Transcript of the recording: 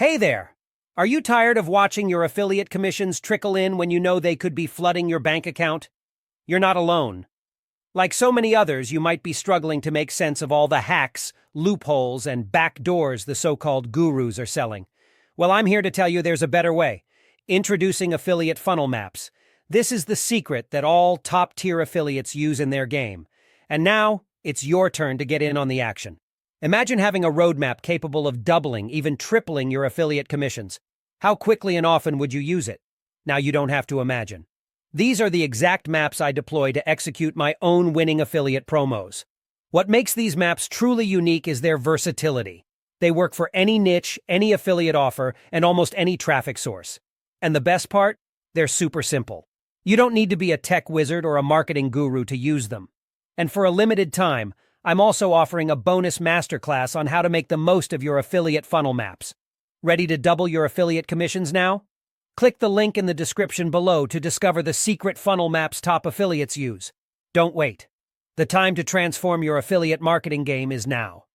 Hey there! Are you tired of watching your affiliate commissions trickle in when you know they could be flooding your bank account? You're not alone. Like so many others, you might be struggling to make sense of all the hacks, loopholes, and backdoors the so-called gurus are selling. Well, I'm here to tell you there's a better way. Introducing affiliate funnel maps. This is the secret that all top-tier affiliates use in their game. And now, it's your turn to get in on the action. Imagine having a roadmap capable of doubling, even tripling your affiliate commissions. How quickly and often would you use it? Now you don't have to imagine. These are the exact maps I deploy to execute my own winning affiliate promos. What makes these maps truly unique is their versatility. They work for any niche, any affiliate offer, and almost any traffic source. And the best part? They're super simple. You don't need to be a tech wizard or a marketing guru to use them. And for a limited time, I'm also offering a bonus masterclass on how to make the most of your affiliate funnel maps. Ready to double your affiliate commissions now? Click the link in the description below to discover the secret funnel maps top affiliates use. Don't wait. The time to transform your affiliate marketing game is now.